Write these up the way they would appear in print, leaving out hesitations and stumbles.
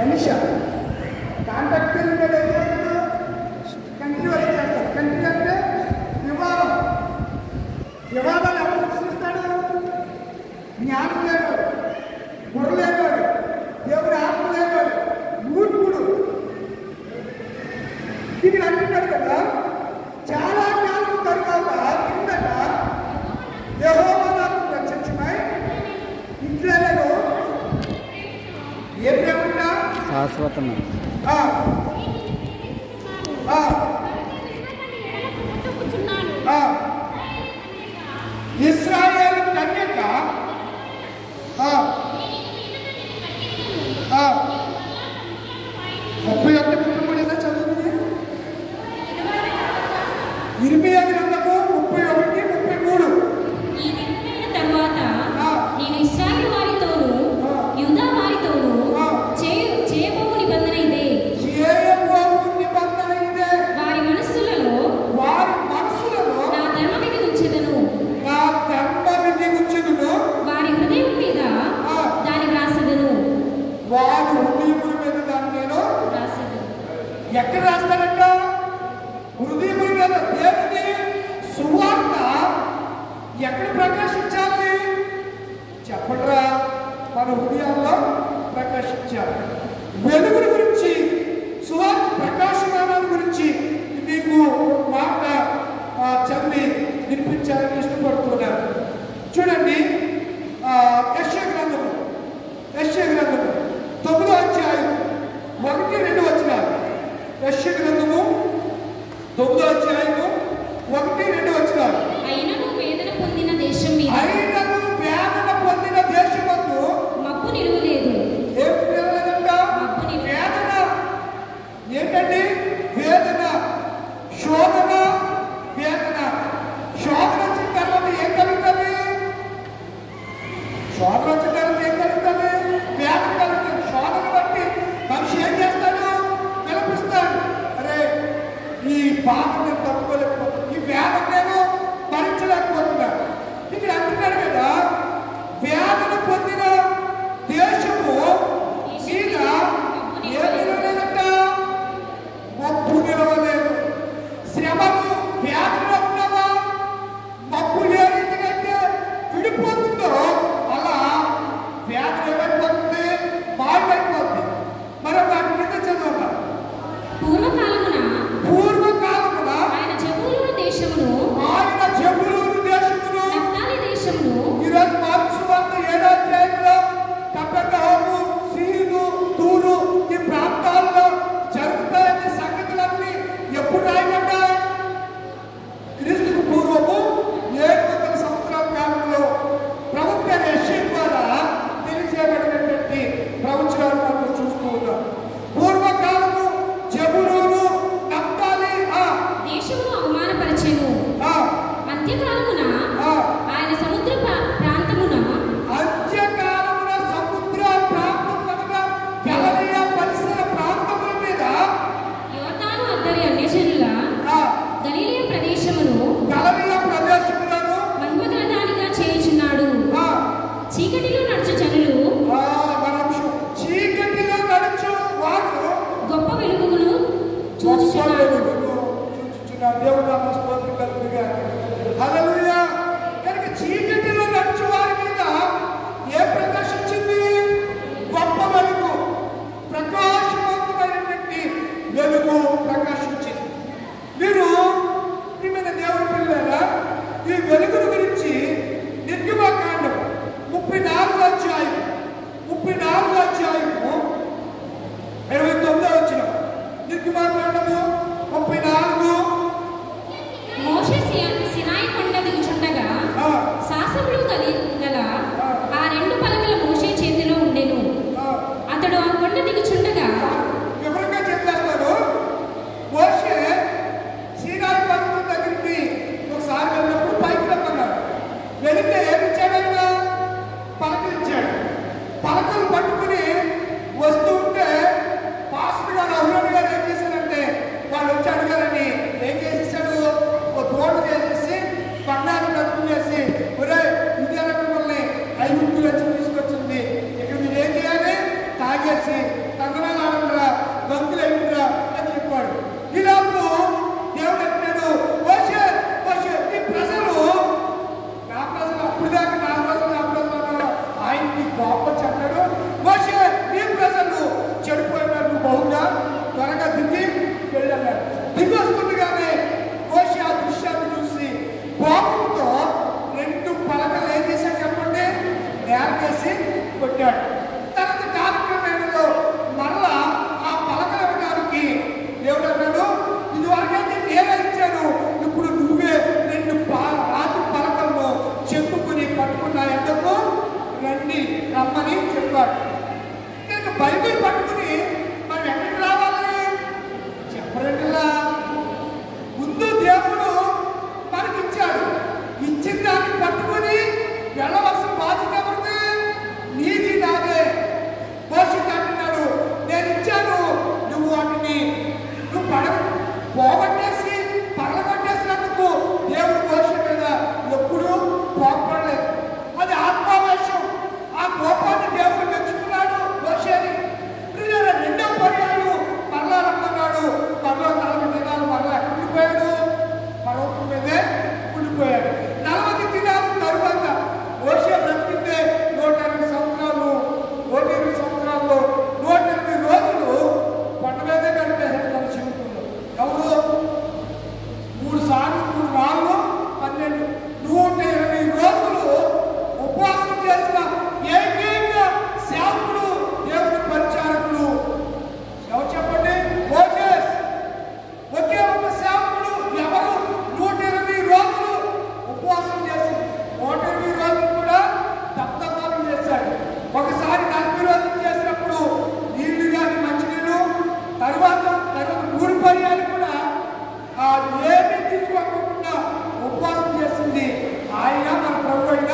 మనిషి contact period ఏం చేస్తాడు? కంట్రీ వరకు చేస్తాడు. కంట్రీ అంటే వివాదం. వివాదాలు ఎవరు సృష్టిస్తాడు? జ్ఞానం లేనివాడు, బుర్ర లేనివాడు, దేవుడి ఆత్మ లేనివాడు, మూర్ఖుడు. ఇక్కడ అంటున్నాడు కదా, చాలా కాలం తరువాత కిందట యెహోవా నాకు ప్రత్యక్షమై ఇంట్లో నేను ఏం లేకుండా శాశ్వతం ఇశ్రాయేలు కన్యక 31 చదువుతుంది. ఇర్మియా గ్రంథము 31:33. తరువాత నేను ఇశ్రాయేలు వారితోను యూదా వారితోను చేయబోవు నిబంధన ఇదే. వారి మనస్సులలో నా ధర్మవిధి ఉంచెదను. వారి హృదయం మీద దాని వ్రాసెదను. వారి హృదయముల మీద దాన్ని నేను రాసెదను. ఎక్కడ రాస్తారంట? హృదయముల మీద. దేవుని సువార్త ఎక్కడ ప్రకాశించాలి చెప్పండిరా? మన హృదయాల్లో ప్రకాశించాలి. వెలుగుల గురించి, సువార్త ప్రకాశమానాల గురించి మీకు మాట చదివి వినిపించాలని ఇష్టపడుతున్నారు. చూడండి, యెషయా గ్రంథము 9వ అధ్యాయం 1-2 వచనాలు. యెషయా గ్రంథము 9వ అధ్యాయము 1-2 వచనాలు. అయినను వేదన పొందిన దేశం మీద మబ్బు నిలువలేదు. ఏం నిలవలేదంట? వేదన. ఏంటండి వేదన? శోధన. వేదన. శోధన వచ్చిన తర్వాత ఏం కలుగుతుంది? శోధన వచ్చిన తర్వాత ఏం కలుగుతుంది? వేదన కలుగుతుంది. శోధన బట్టి మనిషి ఏం చేస్తాడు? విలపిస్తాడు. అరే, ఈ బాధ నేను తట్టుకోలేకపోతున్నాను, ఈ వేదన నేను భరించలేకపోతున్నాను. ఇక్కడ అంటున్నాడు కదా, వేదన పొందిన దేశము మీద ఏం నిలవలేదంట? మబ్బు నిలవలేదు. శ్రమలు, వ్యాధులు ఉన్నావా? మబ్బు ఏ రీతిగా విడిపోతుందో అలా వ్యాధులు ఏమైపోతుంది? మాయమైపోతుంది. మరి వాటి కింద చదువుతాం. పూర్వకాలమున పెట్టాడు. తర్వాత కాలక్రమేణలో మరలా ఆ పలకలు ఇవ్వడానికి దేవుడు అన్నాడు, ఇదివరకైతే నేనే ఇచ్చాను, ఇప్పుడు నువ్వే 2 రాతి పలకలను చెప్పుకుని పట్టుకున్నా ఎందుకు రండి రమ్మని చెప్పాడు. కనుక బైబిల్ పట్టుకుని మనం ఎక్కడికి రావాలి చెప్పరండిలా. ముందు దేవుడు మనకి ఇచ్చాడు, ఇచ్చిన దాన్ని పట్టుకుని వెళ్ళవలసిన బాధ్యత ఎవరిది? నీది నాదే. మోషే అంటున్నాడు, నేను ఇచ్చాను, నువ్వు వాటిని పోగొట్టేసి పగలగొట్టేసినందుకు దేవుడు మోషే మీద ఎప్పుడూ కోపడలేదు. అది ఆత్మావేశం. ఆ కోపాన్ని దేవుడు మెచ్చుకున్నాడు మోషేని. రెండో పర్యాయం మరలా రమ్మన్నాడు. మరలా 40 దినాలు మరలా ఎక్కడ ఉండిపోయాడు? పర్వతం మీదే ఉండిపోయాడు. 40 దినాల తరువాత మోషే బ్రతికితే 120 సంవత్సరాలు. 120 సంవత్సరాల్లో 120 రోజులు కొండ మీదే గడిపేశాడు తన జీవితంలో. ఎవరు? 3 సార్లు 3 రాళ్ళు 12 120 రోజులు ఉపవాసం చేసిన ఏకైక సేవకుడు దేవుని పరిచారకుడు ఎవరు చెప్పండి? మోసెస్. ఒకే ఒక సేవకుడు. ఎవరు? 120 రోజులు ఉపవాసం చేసి 120 రోజులు కూడా తప్తపానం చేశాడు. ఒకసారి 40 రోజులు చేసినప్పుడు నీళ్లు కానీ మంచినీళ్ళు, తర్వాత 3 పర్యాలు కూడా ఏమీ తీసుకోకుండా ఉపవాసం చేసింది ఆయన మన ప్రభు అయిన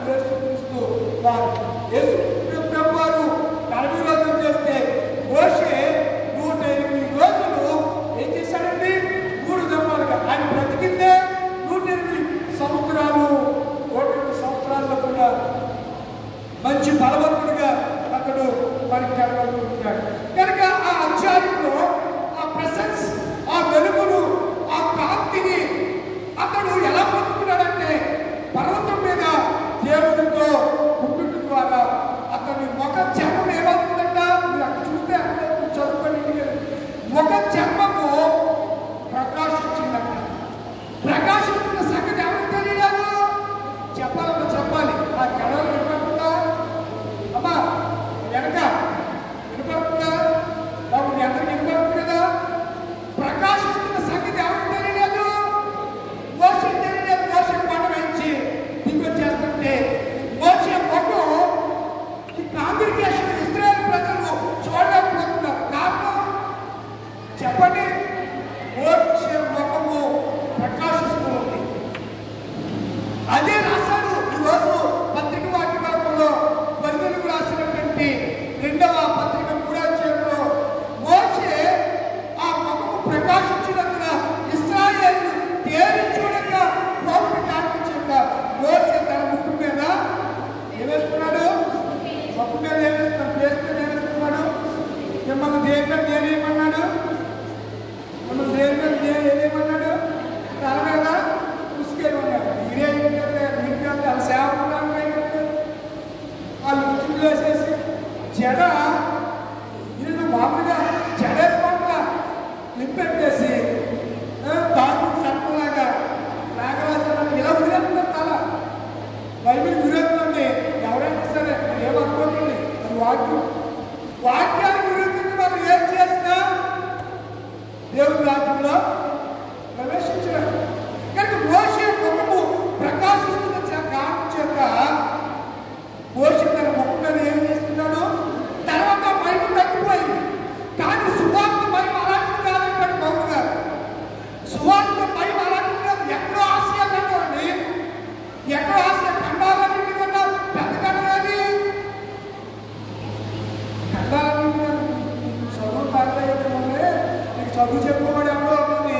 యేసుక్రీస్తు వారు. యేసు ప్రభు వారు 40 రోజులు చేస్తే మోషే 120 రోజులు ఏం చేశాడండి? 3 దమ్మాలుగా. ఆయన బ్రతికిందే 120 సంవత్సరాలు. 120 సంవత్సరాల్లో కూడా మంచి బలవంతుడిగా అతడు మనకి కనబడుతుంటాడు. కనుక ఆ అధ్యాయంలో ఆ ప్రెసెన్స్, ఆ వెలుగును, ఆ కాంతిని అతడు ఎలా పొందుకున్నాడంటే పర్వతం మీద దేవుడితో ఉండుట ద్వారా అతని ముఖ చర్మం ఏమవుతుందంట? మీరు అక్కడ చూస్తే అక్కడ చదువుకోండి. ముఖ చర్మము ప్రకాశించిందంట. ప్రకాశించిన సంగతి ఎవరికి తెలియదు? చెప్పాలన్నా చెప్పాలి. ఆ కళలు వినపడుతుందా అమ్మా? వెనక వినపడుతుందా? బాబు మీ అందరికి వినపడుతుంది కదా? ప్రకాశిస్తున్న సంగతి ఎవరికి తెలియలేదు? మోషే తెలియలేదు. మోషే కొండ నుంచి దిగొచ్చేస్తుంటే మోషే ముఖం ఈ కాంగ్రిగేషన్ ఇశ్రాయేలు ప్రజలు చూడలేకపోతున్నారు. కారణం చెప్పండి. మోషే ముఖము ప్రకాశిస్తూ ఉంది. అదే రాశాడు ఈరోజు పత్రిక వాక్యంలో బైబిల్కు రాసినటువంటి 2వ పత్రిక 3వ అధ్యాయంలో మోషే ఆ ముఖము ప్రకాశించినందున ఇశ్రాయేలు తేరి చూడగా ప్రభువుని కాంక్షించగా మోషే తన ముఖం మీద ఏమేసుకున్నాడు? ముఖం మీద ఏమేసుకున్నాడు? ఫేస్ మీద ఏమేసుకున్నాడు? మిమ్మల్ని దేని మీద నేనేమన్నాడు? మిమ్మల్ని దేని మీద ఏమన్నాడు? తల మీద ఉసుకేమన్నాడు. మీరే సేవకున్నాను వాళ్ళు ఉచ్చులు వేసేసి జడ వీళ్ళు మామూలుగా జడేసుకోవట్లా లింపెట్టేసి దాని సర్పలాగా నాగరాజు ఇలా ఉరేస్తున్నారు. తల బైబిల్ ఉరేస్తుందండి. ఎవరైనా సరే ఏమనుకోకండి, అది వాక్యాన్ని ఉరేస్తుంది. మనం ఏం చేసినా దేవుని రాజ్యంలో ప్రవేశించడం. కనుక మోషే ముఖము ప్రకాశిస్తున్న కారణం చేత మోషే తన ముఖం మీద ఏం చేస్తున్నాడు? తర్వాత మహిమ తగ్గిపోయింది. కానీ సువార్త మహిమ అలాంటిది కాదంటాడు పౌలు గారు. సువార్త మహిమ అలాంటిది కాదు. ఎక్కడో ఆసియా ఖండండి, ఎక్కడో ఆసియా ఖండాలన్నింటి కన్నా పెద్ద ఖండం ఏది? ఖండాలన్నింటి చదువు తగ్గ నీకు చదువు చెప్పుకోవడం ఎవరో కానీ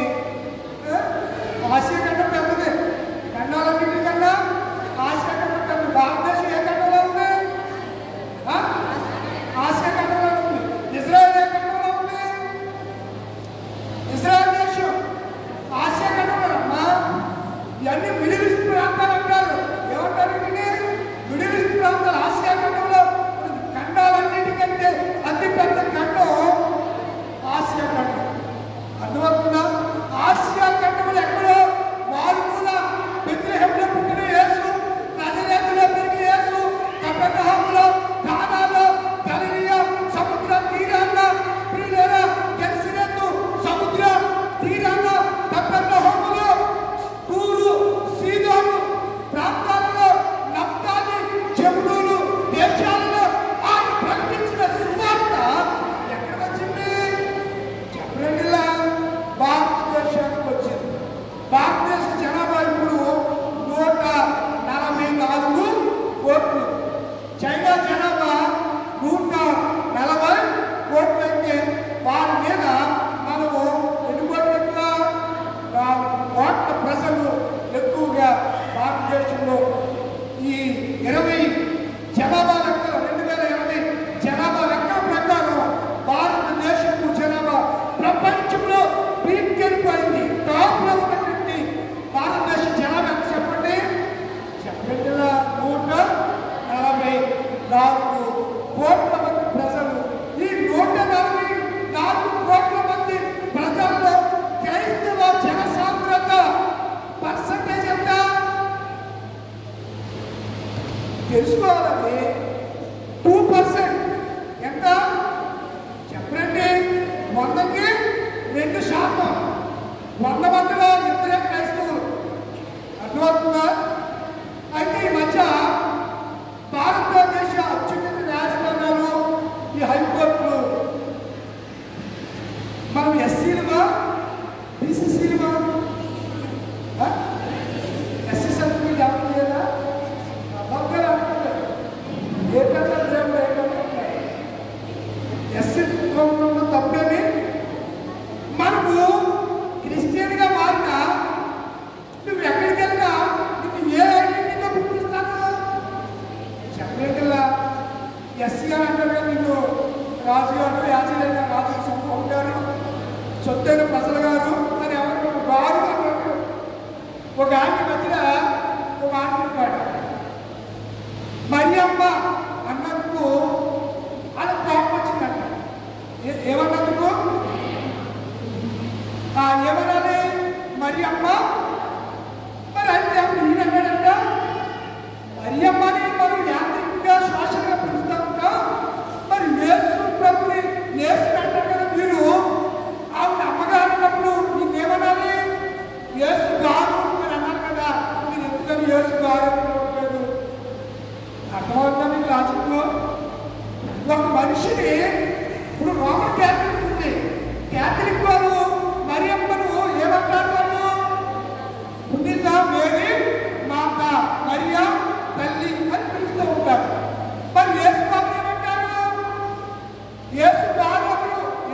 నిజంగా అంటారు కదా, నిన్ను రాజుగారు యాజైన రాజు సొంతం గారు సొత్తైన ప్రజలు గారు అని ఎవరు వారు అంటారు. ఒక ఆంటీ మధ్యన ఒక ఆంటీ పాట మరియమ్మ అన్నందుకు అది కోపం వచ్చిందంట. ఏమన్నందుకు ఏమనాలి మరియమ్మ. మరి అయితే ఈయన అన్నాడంట మరియమ్మని మనం యాంత్రికంగా శ్వాసగా పిలుస్తూ ఉంటాం. మరి యేసు ప్రభుని యేసు అంటారు కదా మీరు, ఆవిడ అమ్మగారు అన్నప్పుడు నీకేమనాలి? యేసు గారు అని అన్నారు కదా, మీరు ఎందుకని యేసు గారు లేదు? అర్థమవుతుందా మీకు లాజిక్లో? ఒక మనిషిని ఇప్పుడు రోమన్ క్యాథలిక్ ఉంది, క్యాథలిక్ వాళ్ళు మరియమ్మను ఏమంటారు? వాళ్ళు పుణ్యత మేరీ మాత, మరియా తల్లి అని పిలుస్తూ ఉంటారు. మరి యేసు బాబు ఏమంటారు? యేసు బాబు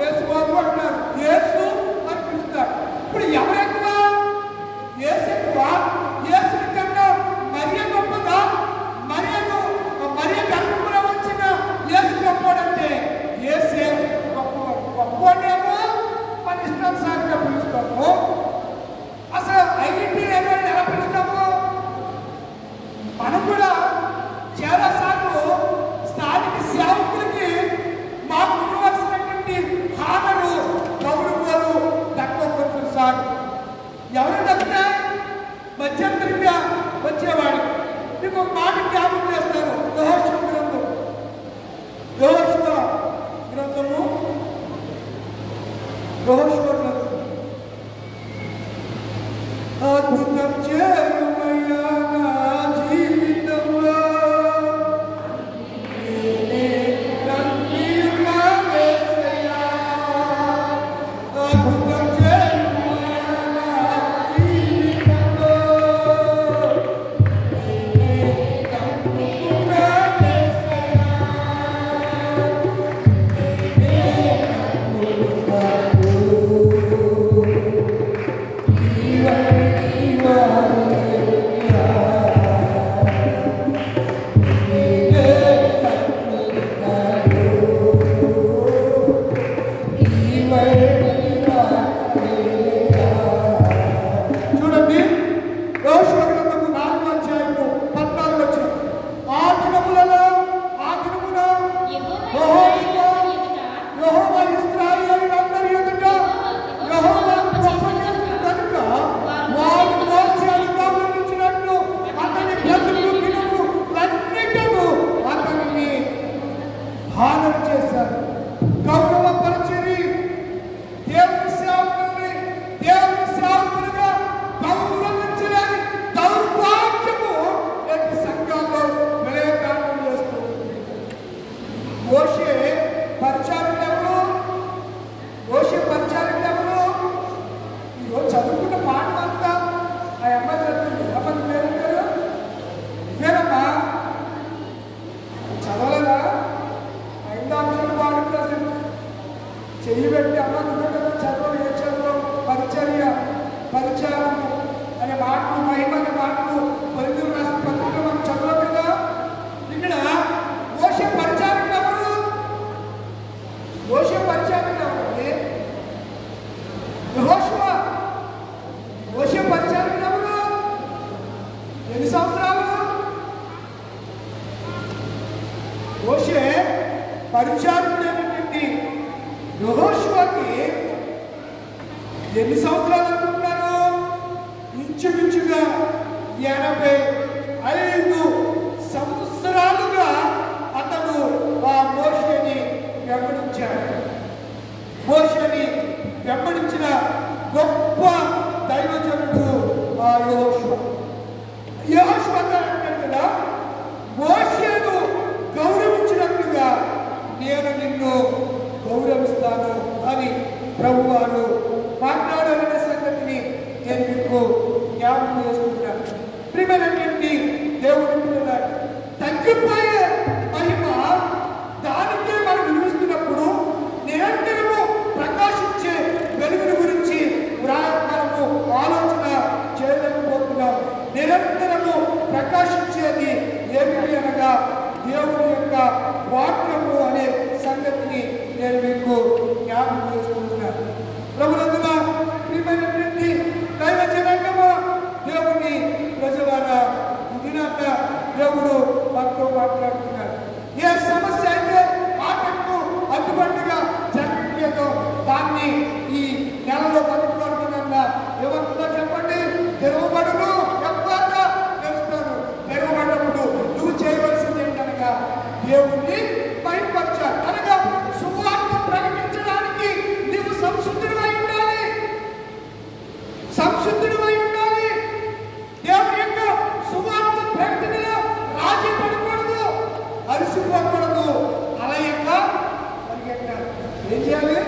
యేసు బాబు అంటారు, యేసు అని పిలుస్తారు. ఇప్పుడు ఎవరు ఎక్కువ? యేసు ఎక్కువ, యేసుని కన్నా మరియ గొప్పదా? మరియ గర్భంలో వచ్చిన యేసు గొప్పవాడంటే యేసే గొప్పవాడేమో మన ఇష్టానుసారంగా పిలుస్తాము. అసలు ఐడెంటిటీ లేని ఎలా పిలుస్తాము? మనం కూడా చాలాసార్లు స్థానిక సేవకులకి మాకు ఇవ్వాల్సినటువంటి హామరు గౌరవాలు తక్కువ కొన్నిసార్లు ఎవరు తగ్గుతాయి? మధ్యంతరంగా వచ్చేవాడు. మీకు ఒక మాట జ్ఞాపకం చేస్తారు. యెహోషువ గ్రంథము అద్భుతం చేయుమయ్యా నా జీవితంలో, నేనే నమ్మియున్నా యేసయ్యా. అద్భుతం చేయుమయ్యా నా జీవితంలో, నేనే నమ్మియున్నా యేసయ్యా. నేనే నమ్మియున్నా చూడండి, యెహోషువ గ్రంథము 4వ అధ్యాయము 14 వచనం. ఆ దినమున యెహోవా ఇశ్రాయేలులందరి ఎదుట యెహోవాకు అప్పగించిన కనుక వారు మోషేను గౌరవించినట్లు అతని బ్రతుకు దినములన్నిటను అతనిని హానం చేశారు, గౌరవపరచిరి. దేవుని సేవకులుగా గౌరవించలేని దౌర్భాగ్యము నేటి సంఘంలో విలయకాండం చేస్తుంది. మోషే పరిచారకులెవరు? ఈరోజు చదువుకున్న పాఠం అంతా ఆ అమ్మాయి చదువుతుంది. అమ్మాయి పేరంటారు పేరమ్మా చదవలేదా? 5వ అంశం పాడుతుంది. చెయ్యి పెట్టి అమ్మ నువ్వు చదువు ఏ చదువు పరిచారం అనే మాటలు, మహిమ అనే మాటలు పరిధులు రాసిన పత్రికలు మనం చదవదు కదా. ఇక్కడ మోషే పరిచారకులు ఎవరు? మోషే పరిచారకులు ఎవరండి? యెహోషువ. మోషే పరిచారకులు ఎవరు? ఎన్ని సంవత్సరాలు? మోషే పరిచారకుడైనటువంటి యెహోషువకి ఎన్ని సంవత్సరాలు అనుకుంటున్నారు? ఇంచుమించుగా 85 సంవత్సరాలుగా అతడు ఆ మోషేని వెంబడించాడు. మోషేని వెంబడించిన గొప్ప దైవజనుడు ఆ యెహోషువ. అంటాడు కదా, మోషేను గౌరవించినట్లుగా నేను నిన్ను గౌరవిస్తాను అని ప్రభువారు మాట్లాడాలనే సంగతిని నేను మీకు జ్ఞాపకం చేస్తున్నాను. ప్రియమైనటువంటి దేవుని పిల్లలారా, తగ్గిపోయే మహిమ దానికే మనం వినిపిస్తున్నప్పుడు నిరంతరము ప్రకాశించే వెలుగుని గురించి మనము ఆలోచన చేయలేకపోతున్నాం. నిరంతరము ప్రకాశించేది ఏమిటి అనగా దేవుని యొక్క వాక్యము ఏం చేయాలి?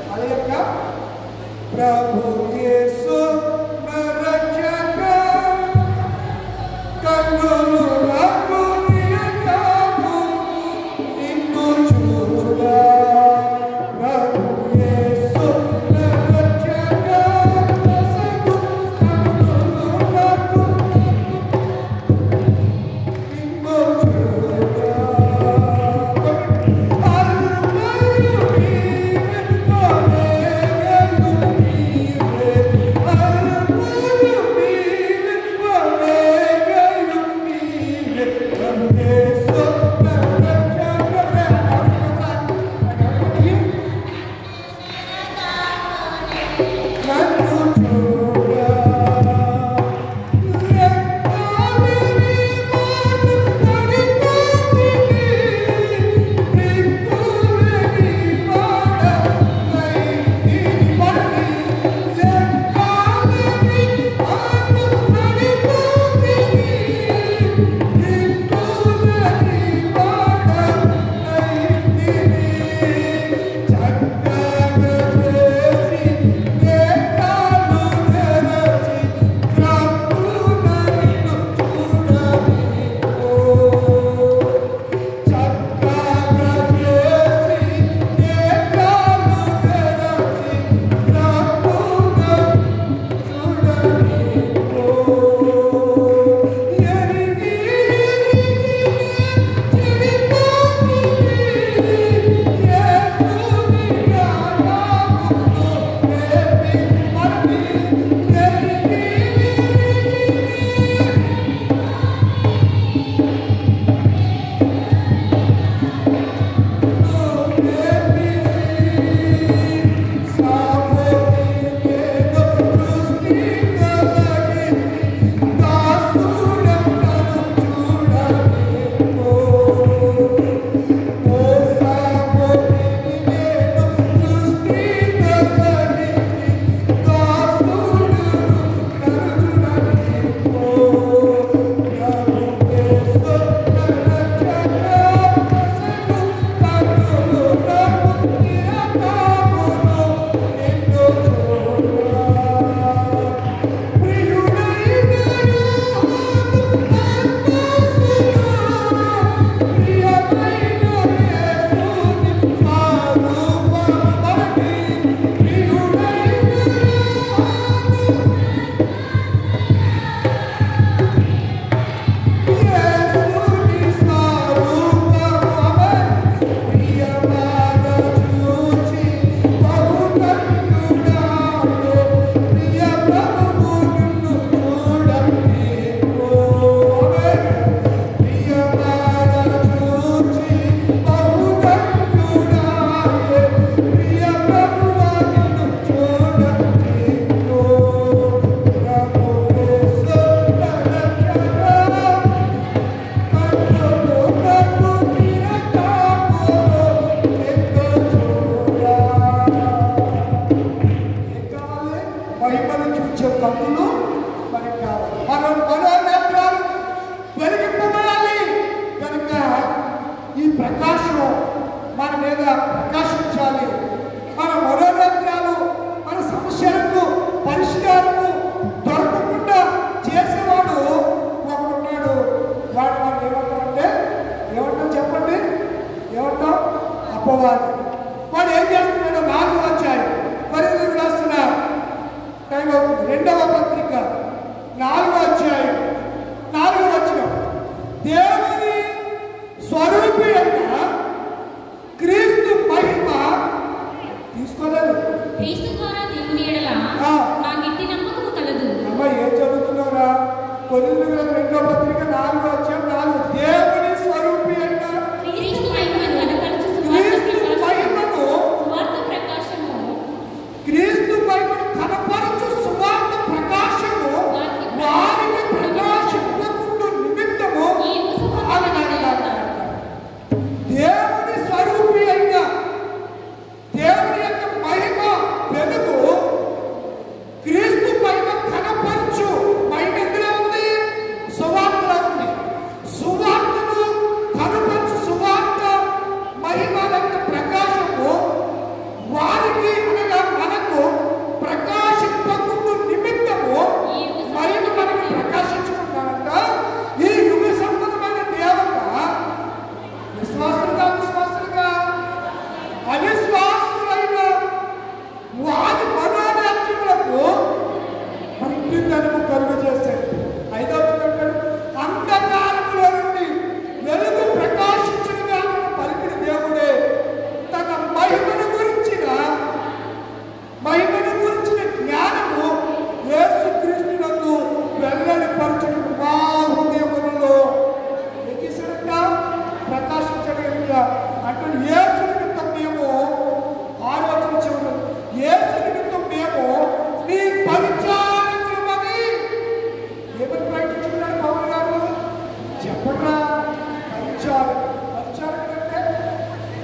వాళ్ళ యొక్క ప్రభు యేసు నా రక్షక కన్నులు నాకు నీయకాము నిన్ను చూడ ప్రభు యేసు నా రక్షక సగు కన్నులు నాకు నిన్ను చూడ అపవాది వాడు ఏం చేస్తున్నాడు? 4వ అధ్యాయం కొరింథీయులకు రాసిన టైం అవుతుంది. 2వ పత్రిక 4వ అధ్యాయం 4వ వచనం, దేవుని స్వరూపి అయిన క్రీస్తు మహిమ తీసుకోలేదు. క్రీస్తు ద్వారా దేవుని ఎడల నాకు ఇట్టి నమ్మకము కలదు. అమ్మ ఏం చదువుతున్నారా? కొరింథీయులకు 2వ పత్రిక 4వ అధ్యాయం 4, దేవుని స్వరూపి అయిన క్రీస్తు మహిమను కనపరచు సువార్త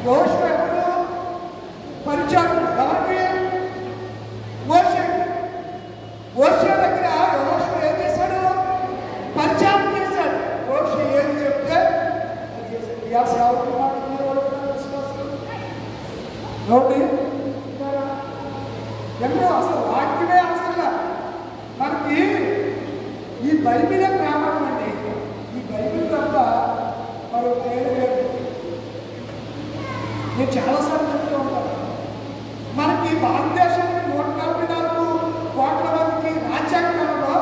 యోషువ ఎప్పుడు పరిచారం ఎవరికి ఓషే దగ్గర యోషువ ఏం చేశాడు? పరిచారం చేశాడు. యోషువ ఏం చెప్తే అది చేశాడు. ఇవాళ సేవకులు మాట్లాడుతున్నారు విశ్వాసం నోటి ఎన్నో అసలు వాక్యమే అసలు మనకి ఈ బైబిలే ప్రామాణం అండి. ఈ బైబిల్ తప్ప మరో పేరు లేదు. నేను చాలాసార్లు చెప్తూ ఉంటాను, మనకి భారతదేశానికి 144 కోట్ల మందికి రాజ్యాంగంలో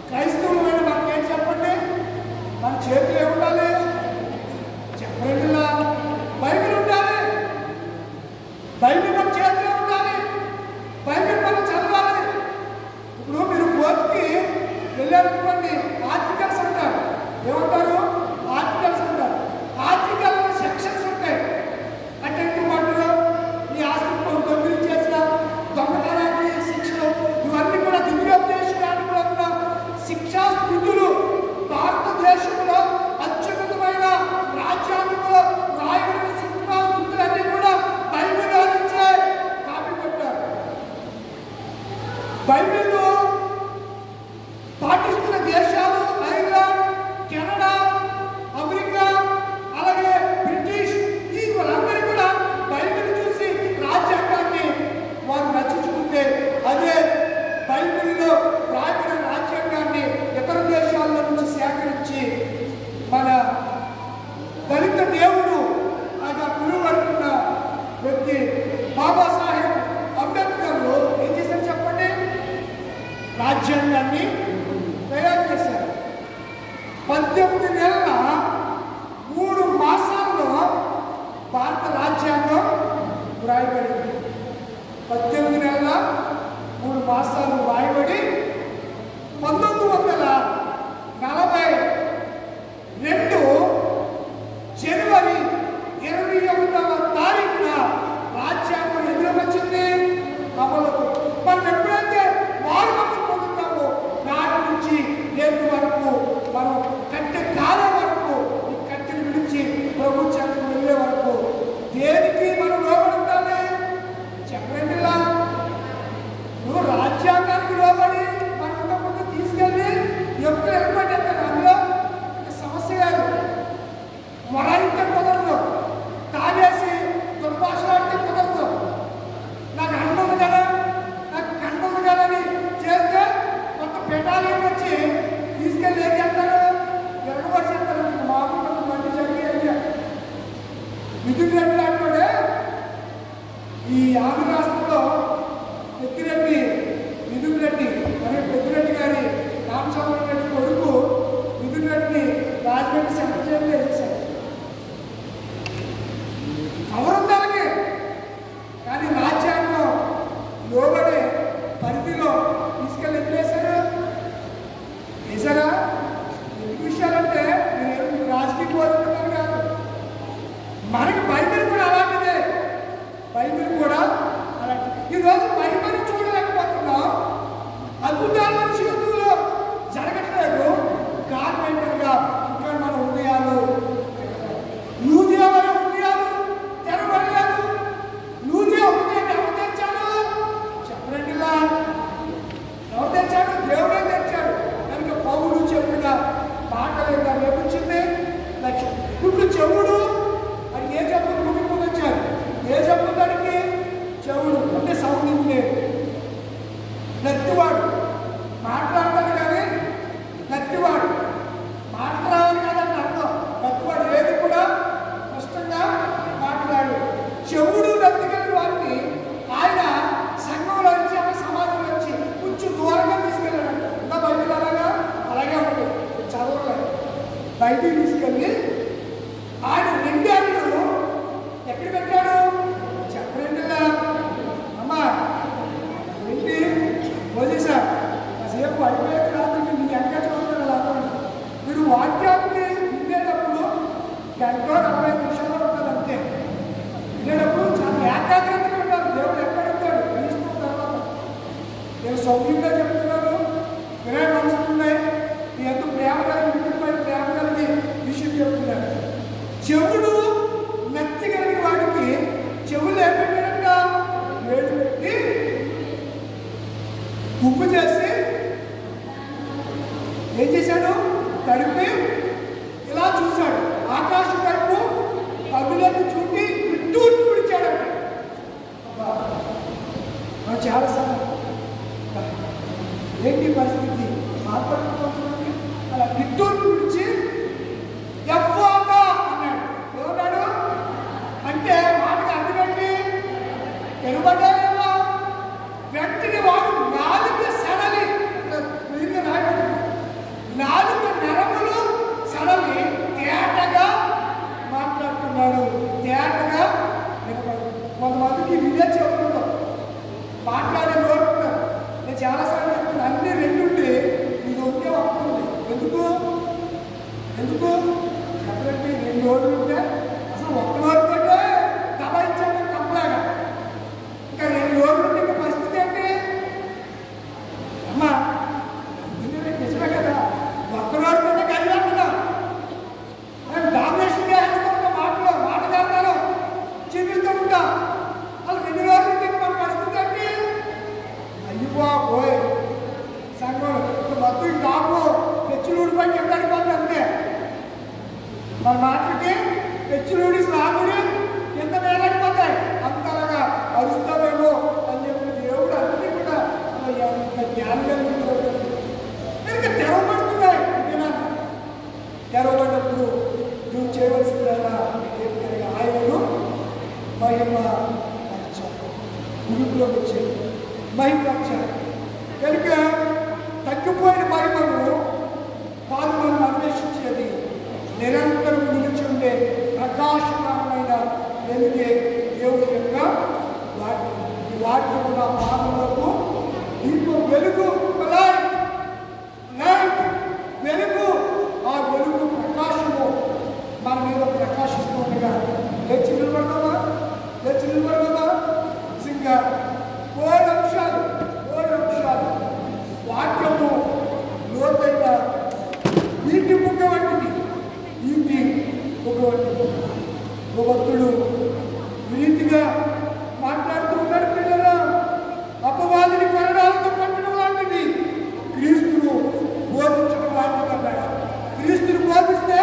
క్రైస్తవులమైన మనకేం చెప్పండి? మన చేతులు ఏముండాలి? చెప్పలేదులా బైబిల్ ఉండాలి. బైబిల్ మన చేతిలో ఉండాలి. బైబిల్ మనం చదవాలి. ఇప్పుడు మీరు కోర్టుకి వెళ్ళారనుకోండి, ఆర్టికల్స్ అంటారు. ఏమంటారు? ఆర్టికల్స్ అంటారు. ఆర్టికల్ సెక్షన్స్ ఉంటాయి. అటెంటివ్ మర్డర్, ఈ ఆస్తి దొంగిలి చేసిన దొంగతనానికి శిక్షలు, ఇవన్నీ కూడా దివ్యోపదేశానికి ఉన్న శిక్షా స్థితులు భారతదేశంలో అత్యున్నతమైన రాజ్యాంగంలో రాయబడిన శిక్షా స్థితులన్నీ కూడా బైబిల్లో నుంచే కాపీ కొట్టారు. బైబిల్లో పాటిస్తున్న దేశాలు ఐర్లాండ్, కెనడా, అమెరికా, అలాగే బ్రిటిష్, ఈ వాళ్ళందరూ కూడా బైబిల్ చూసి రాజ్యాంగాన్ని వారు రచించుకుంటే, అదే బైబిల్లో రాయబడిన రాజ్యాంగాన్ని ఇతర దేశాల్లో నుంచి సేకరించి మన దళిత దేవుడు ఆయన పిలువబడుతున్న వ్యక్తి బాబాసాహెబ్ అంబేద్కర్ ఏం చేశారు చెప్పండి? రాజ్యాంగాన్ని తయారు చేశారు. 18 నెలల 3 మాసాల్లో భారత రాజ్యాంగం వ్రాయబడింది. 18 నెలల 3 మాసాలు వ్రాయబడి 1942 జనవరి 21వ తారీఖున రాజ్యాంగం ఎందుకు వచ్చింది? అమలుకు. మనం ఎప్పుడైతే మార్పు పొందుతామో నాటి నుంచి నేటి వరకు మనం కట్టె కాలం వరకు ఈ కట్టెను విడిచి ప్రభు చెంతకు వెళ్ళే వరకు దేనికి మనం లోబడి ఉండాలి? చెప్పండిలా నువ్వు రాజ్యాంగానికి లోబడి మనం ఉండకుండా తీసుకెళ్ళి ఎప్పుడు ఎక్కబడ్డారు. అందులో సమస్య కాదు. మొరాయితే కుదరదు, తాగేసి దుర్భాషలాడితే కుదరదు. నాకు అంటుంది కదా, నాకు కంటుంది కదా అని చేస్తే కొంత బెటాలియన్ వచ్చి తీసుకెళ్ళి ఏం చేస్తారు? ఎరగబడి చేస్తారు. మామూలు మంది జరిగి మిథున్ రెడ్డి లాంటి ఈ ఆంధ్ర రాష్ట్రంలో పెద్దిరెడ్డి మిథున్ రెడ్డి మరియు పెద్దిరెడ్డి గారి రామచంద్ర రెడ్డి కొడుకు మిథున్ రెడ్డిని రాజమండ్రి సెంటర్ జైల్లో వేసేశారు. అవరుందాలకి కానీ రాజ్యాంగం లోబడే పరిధిలో తీసుకెళ్ళి ఎట్లేశారు? వేశారా? ఎందుకు విషయాలంటే నేను రాజకీయ కోరుకుంటున్నాను కాదు. మనకి బైబిల్ కూడా అలాంటిదే. బైబిల్ కూడా అలాంటి. ఈరోజు బైబిల్ చూడలేకపోతున్నాం. అద్భుతాలు మన జీవితంలో జరగట్లేదు. కార్పెంటర్గా ఇంకా మన హృదయాలు లూదియా వారి హృదయాలు తెరవలేదు. లూదియా హృదయాన్ని ఎవరు తెచ్చాడు? చెప్పండిలా ఎవరు తెచ్చాడు? దేవుడే తెచ్చాడు. కనుక పౌరుడు చెప్పిన మాటలేదా రేపించింది లక్ష్యం. ఇప్పుడు చెవుడు అది ఏ చెప్పులు ముగింపు వచ్చాడు? ఏ చెప్పు దానికి చెవుడు అంటే సౌండింగ్ లేదు. నత్తివాడు మాట్లాడతాడు కానీ నత్తివాడు మాట్లాడాలి కదంటే అర్థం. నత్తివాడు ఏది కూడా స్పష్టంగా మాట్లాడు. చెవుడు నత్తిగలిగిన వారిని ఆయన సంఘంలో నుంచి ఆయన సమాజంలో నుంచి కొంచెం దూరంగా తీసుకెళ్ళాడంట. ఇంకా బైబిల్ అలాగే ఉంటుంది. చదవలేదు. బైబిల్ తీసుకెళ్ళి ఆయన 2 ఏళ్ళు ఎక్కడ పెట్టాడు? చెప్పండిలా అమ్మా ఏంటి మోసేసా కాసేపు అయిపోయాక రాత్రి నీ వెంట చూస్తారు అలా. మీరు వాక్యాన్ని వినేటప్పుడు 1:40 నిమిషాలు ఉంటుంది అంతే. వినేటప్పుడు చాలా ఏకాగ్రతగా ఉంటారు. దేవుడు ఎక్కడ ఉంటాడు తీసుకున్న తర్వాత నేను సౌమ్యంగా చెప్తున్నాను. వినే మనసులు ఉన్నాయి. మీ ఎంత ప్రేమ కలిగి మిత్రులపై ప్రేమ కలిగి విషయం చెప్తున్నాను. చెవుడు మెత్తి కలిగిన వాడు చాలాసార్లు ఏంటి పరిస్థితి మాట్లాడుకుంటుంది అలా నిట్టూరు గురించి ఎవ్వగా అన్నాడు. ఏమన్నాడు అంటే మాటకు అర్థమేంటి? ఎరుబడ్డావేమో వెంటనే వాడు నాలుగు సడలి మీరుగా రాయబడి నాలుగు నరములు సడలి తేటగా మాట్లాడుతున్నాడు. తేటగా కొంతమందికి వినే చెబుతున్నాం మాట్లాడే నోరుతున్నారు. నేను చాలాసార్లు చెప్తున్నాను అన్ని రెండు ఉంటే ఇది ఉంటే వస్తుంది. ఎందుకు చెప్పండి? రెండు రోజులు ఉంటే అసలు ఒక్క రోజు కంటే దబాయించాను తప్పలాగా. ఇంకా రెండు రోజులు ఉంటే ఇంకా పరిస్థితి ఏంటి? అమ్మా నిజమే కదా, ఒక్క రోజు కంటే కలిగి అంటున్నాం. మేము డామినేషన్ చేస్తూ ఉంటాం, మాటగారు చూపిస్తూ ఉంటాం. అసలు రెండు రోజులు ఉంటే మన పరిస్థితి ఏంటి? అయ్యిపోయి సంఘం మొత్తం టాపు పెచ్చులూడి పని ఎక్కడికి పోతే అంతే. మన మాటలకి పెచ్చులూడి సాగుడి ఎంత వేలడిపోతాయి. అంతలాగా అరుస్తామేమో అని చెప్పి దేవుడు అన్నీ కూడా జ్ఞానం కలిగి తెరవబడుతున్నాయి. తెరవబడినప్పుడు నువ్వు చేయవలసిందల్లా ఏంటంటే ఆయనను మహిమ పరిచారు, గురుకులోకి వచ్చారు, మహిమ పరిచారు. కనుక తగ్గిపోయిన మహిమను కాదు మనం అన్వేషించేది నిరంతరం నిలిచి ఉండే ప్రకాశమానమైన వెలుగే దేవుడి యొక్క వాక్యము నా పాదములకు ఇంకో వెలుగు, వెలుగు. ఆ వెలుగు ప్రకాశము మన మీద ప్రకాశిస్తూ ఉండగా లేచి నిలబడతామా? నిజంగా ఓడి అంశాలు వాక్యము లోతైన నీటి ముక్క వంటిది. ఒక భక్తుడు రీతిగా మాట్లాడుతూ ఉన్నాడు. పిల్లరా, అపవాదిని పరిణామాలతో పట్టడం లాంటిది క్రీస్తును బోధించడం లాంటిది అన్నాడు. క్రీస్తును బోధిస్తే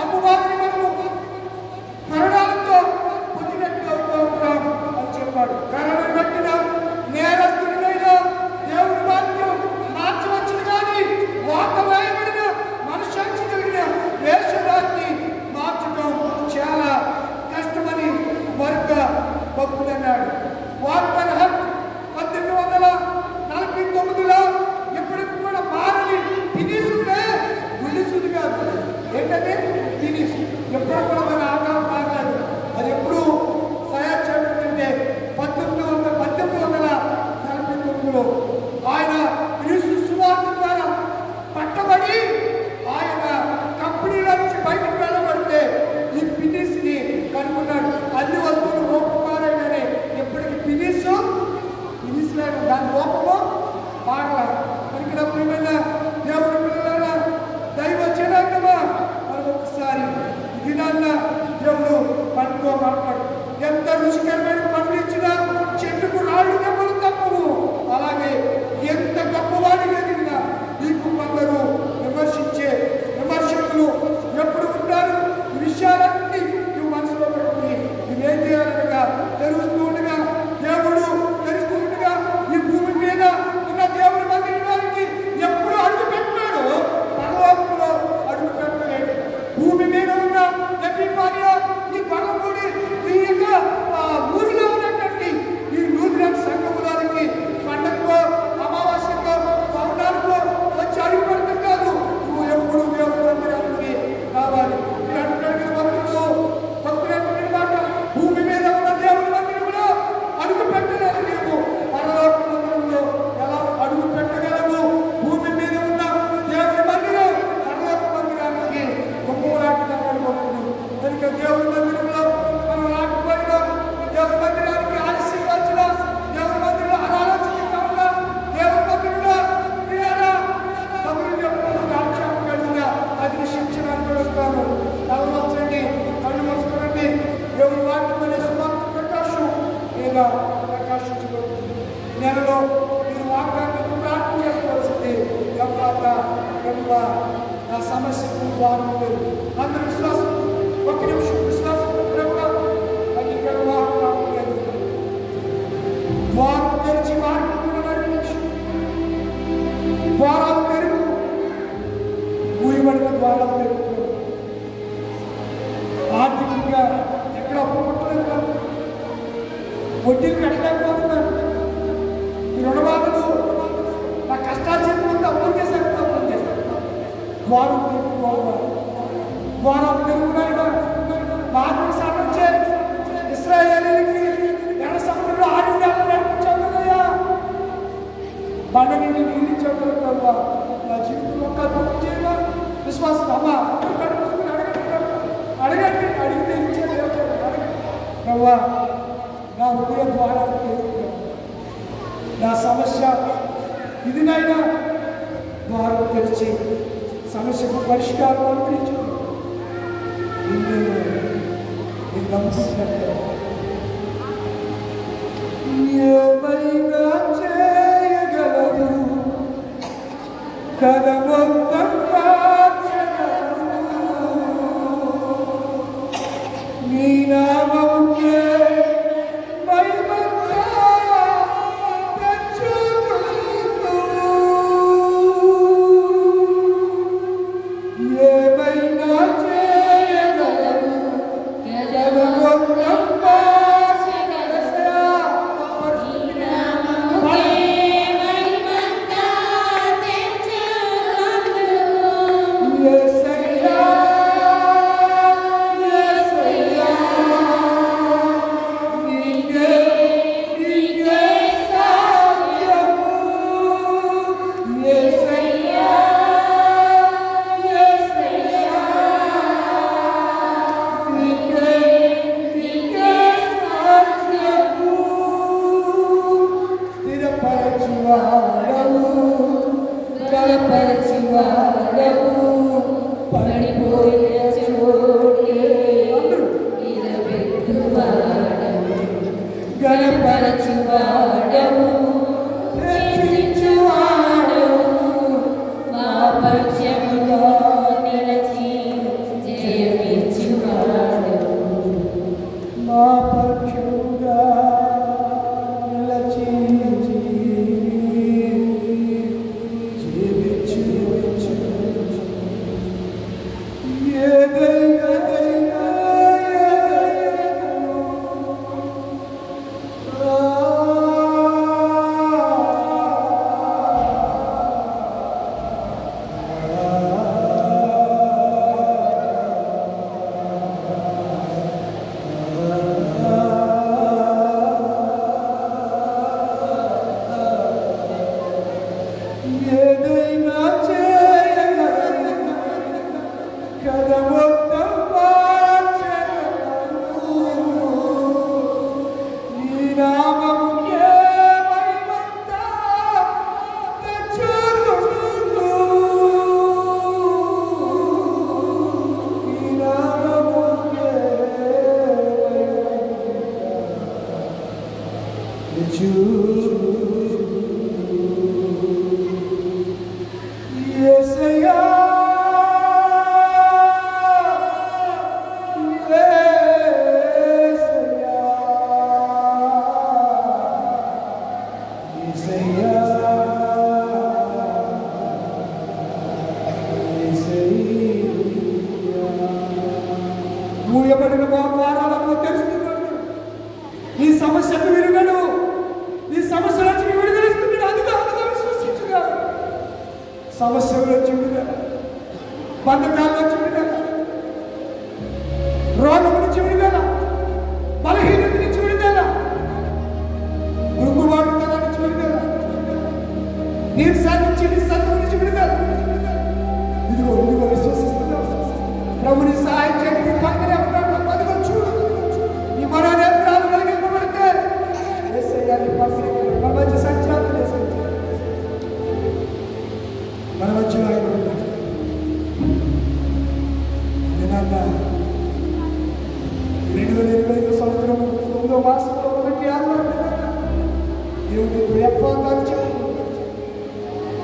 అపవాదిని మనము పరిణామాలతో పొందినట్టు అవుతూ ఉంటాం అని చెప్పాడు. కారణం బట్టిన నేరస్తుడినైనా దేవుడి వాక్యం మార్చవచ్చును కానీ వార్త వేయబడిన మనశ్శాంతి కలిగిన వేషధాన్ని మార్చడం చాలా కష్టమని మరొక భక్తుడు అన్నాడు. వార్తల హక్ 1849లో ఇప్పటికి కూడా మారని తినేసుంటే గుండెసుది కాదు. ఏంటంటే తినేసు ఎప్పుడు కూడా మన ఆధారం మారలేదు. అది ఎప్పుడు తయారు చేయబడిందంటే 1849లో ఆయన క్రీస్తు సువార్త ద్వారా పట్టబడి ఆయన కంపెనీల నుంచి బయటకు వెళ్ళబడితే ఈ పినిస్ని కనుగొన్నాడు. అన్ని వస్తువులు రూపం మారాయి కానీ ఎప్పటికీ పినిస్ లేదు, దాని రూపము మారలేదు. ఇక్కడ ప్రియమైన దేవుడి పిల్లల దైవ జనాంగమా, మనం ఒకసారి దినాన్న దేవుడు మనతో మాట్లాడు. ఎంత రుచికరమైన పండ్లు ఇచ్చినా చెట్టుకు రాళ్ళు దెబ్బలు తప్పవు. అలాగే ఎంత గొప్పవాడి ఎదిగినా నీకు కొందరు విమర్శకులు ఎప్పుడు ఉంటారు. ఈ విషయాలన్నీ నువ్వు మనసులో పెట్టుకుని నువ్వేం చేయాలనగా తెలుస్తూ ఉండగా తెలుస్తూ ఉండగా ఈ భూమి మీద ఉన్న దేవుడి మందిరానికి ఎప్పుడు అడుగు పెట్టాడు, పరలోకంలో అడుగు పెట్టలేదు. భూమి మీద ఉన్న ఈ పరమూడి ఈ యొక్క ఊరిలో ఉన్నటువంటి ఈ నూతన సంఘములానికి పండగకో అమావాస్యకో పౌర్ణానికో వచ్చి అడుగు పెడతాం కాదు. నువ్వు ఎప్పుడు దేవుడి మందిరానికి రావాలి. మీరు అంటున్నాడు భక్తులు మాట భూమి మీద ఉన్న దేవుడి మందిరంలో అడుగు పెట్టలేదు. నీవు పరలోక మందిరంలో ఎలా అడుగు పెట్టగలవు? భూమి మీద ఉన్న దేవుడి మందిరం పరలోక మందిరానికి గొప్పలాంటిగా పడిపోతుంది. కనుక దేవుడి మందిరంలో మనం రాకపోయినా, దేవుడి మందిరానికి ఆశీర్వచన, దేవుడి మందిరంలో అనాలోచన ఉన్న దేవుడి మందిరంలో ఆక్షేపం కలిగిన అది శిక్షణ అనుభవిస్తాను. నవరోచండి, కళ్ళు మూసుకోండి. దేవుడి వాక్యం అనే సువార్త ప్రకాశం మీద ప్రకాశించబడుతుంది. నెలలో మీరు వాక్యాన్ని ప్రార్థన చేసుకోవాల్సింది. నా సమస్యకు ద్వారం లేదు. అందరూ విశ్వాసం, ఒక నిమిషం విశ్వాసం నాకు ఇక్కడ వాక్యం లేదు. ద్వారం తెరిచి వడ్డీలు కట్టలేకపోతున్నాను. ఈ రుణబాధలు నా కష్టాలు చేతులంతా అప్పులు చేశాను. వారం తిరుగునైనా మార్పుకు సాధించే ఇశ్రాయేలీయులకి ఎర్ర సముద్రంలో 6 నెలలు నడిపించావు కదయ్యా. బండ నుండి నీళ్ళు ఇచ్చావు కదా ప్రభా. నా జీవితంలో ఒక్క అద్భుతం చేయగా విశ్వాసం అమ్మా కడుపుకుని అడగండి అడిగితే ఇచ్చే ప్రభా. నా హృదయ ద్వారా నా సమస్య ఇదినైనా వారు తెరిచి సమస్యకు పరిష్కారం అనుగ్రహించు. నేను నమ్ముకుంటున్నట్టు ఏమైనా చేయగలరు కథ మొత్తం నీ నామముకే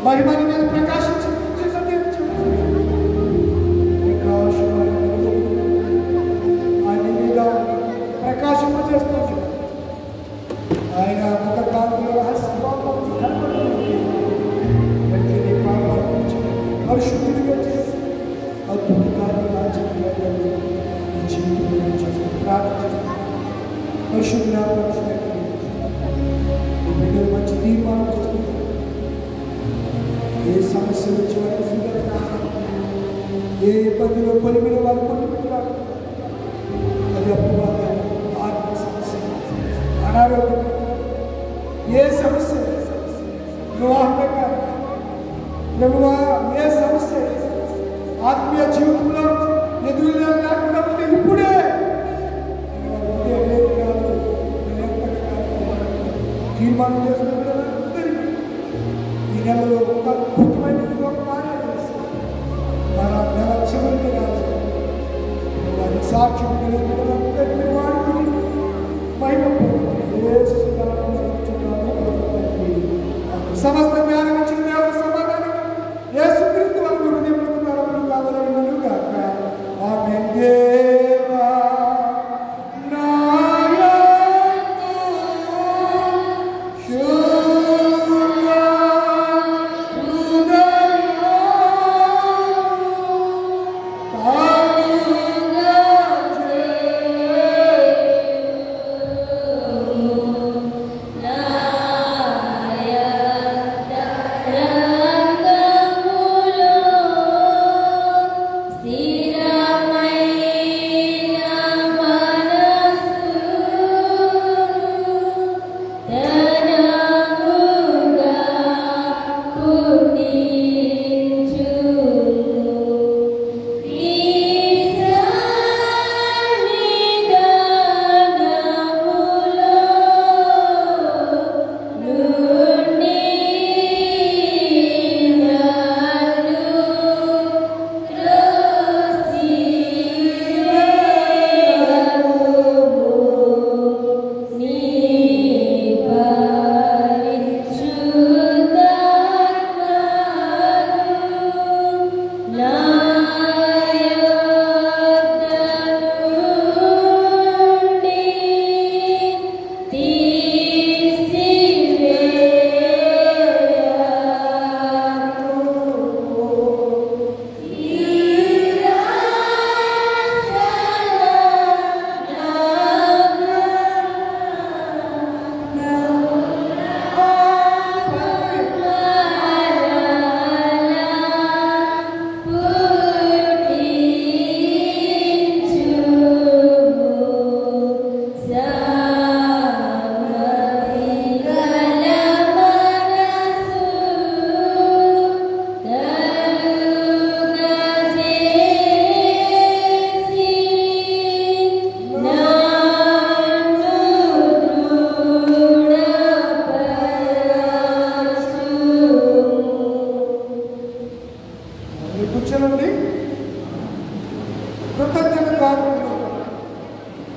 మహిమని మీద ప్రకాశించు ప్రకాశింపజేస్తుంది. ఆయన ముఖ కాంతిలో పరిశుద్ధుడిగా చేసి అద్భుత కార్యాలు జీవితంలో చేస్తూ ప్రార్థన చేస్తూ పరిశుద్ధ సమస్య నుంచి వారికి ఏ ఇబ్బందిలో కొలిమిన వారు కొట్టుకుంటున్నారు. అది అప్పు బాధ, ఆర్థిక సమస్య, అనారోగ్యం, ఏ సమస్య, వివాహంగా ప్రభువా ఏ సమస్య, ఆత్మీయ జీవితంలో ఎదురు లేకుండా ఇప్పుడే తీర్మానం చేసుకుంటే ఈ నెలలో ఒక అద్భుతమైన కార్యం చేస్తాం. మన నెల చివరికి రాదు వారికి సాక్ష్యం కలిగిన వాడికి మహిమ సమస్త జ్ఞానం ఇచ్చిన దేవుని సమాధానం యేసుక్రీస్తు వాళ్ళకు హృదయంలో తరపులు కావాలని కాక ఆమేన్. దేవా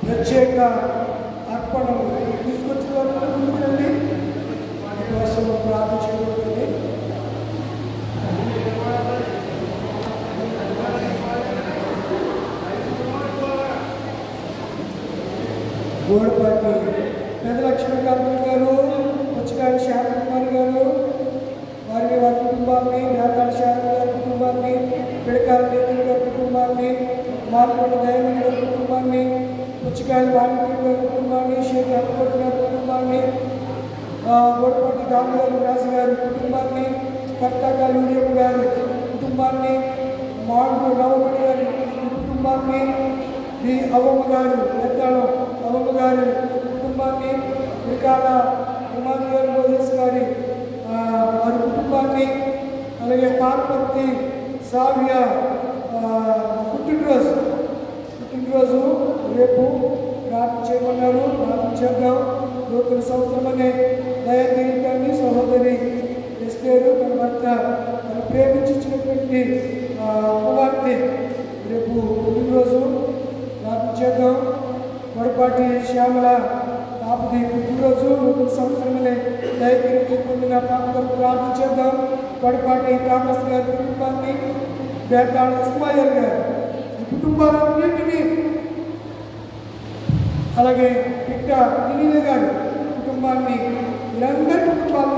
ప్రత్యేక అర్పణలు తీసుకొచ్చిన వారు ముందుకండి వాటి కోసం ప్రార్థన చేయబడుతుంది. గోడపాటి పెద్ద లక్ష్మీకాంత్ గారు, పుచ్చకాయల శాంతకుమారి గారు, వారి కుటుంబాన్ని, నేతాల శారద గారి కుటుంబాన్ని, పిడకాల నేతల గారి కుటుంబాన్ని, మార్కొండ దయామణి గారి కుటుంబాన్ని, పుచ్చకాయల వాణిజ్య గారి కుటుంబాన్ని, షేక్ అల్కోట్ గారి కుటుంబాన్ని, గోడపాటి దామోదర్ రాజు గారి కుటుంబాన్ని, కర్తాక యూడియం గారి కుటుంబాన్ని, మాండ్రు నవమణి గారి కుటుంబాన్ని, డి అవమ్మ గారు పెద్దాళం అవమ్మ గారి కుటుంబాన్ని, పిడకాల కుమార్ గారి మోజేస్ గారి వారి కుటుంబాన్ని, అలాగే పార్పతి సావ్య పుట్టినరోజు రేపు ప్రార్థన చేయమన్నారు. ప్రార్థన చేద్దాం. నూతన సంవత్సరం అనే దయతీర్థాన్ని సహోదరి ఎస్తేరు తన భర్త తను ప్రేమించినటువంటి కుమార్తె రేపు పుట్టినరోజు ప్రార్థన చేద్దాం. పొరపాటి శ్యామల పాపది పుట్టినరోజు నూతన సంవత్సరం అనే దయతీర్థం పొందిన పాపకు ప్రార్థన చేద్దాం. పొరపాటి థామస్ గారి కుటుంబాన్ని, బేతాళ ఇస్మాయిల్ గారు ఈ కుటుంబాలన్నింటినీ, అలాగే పిట్ట వినీల గారి కుటుంబాన్ని, వీరందరి కుటుంబాన్ని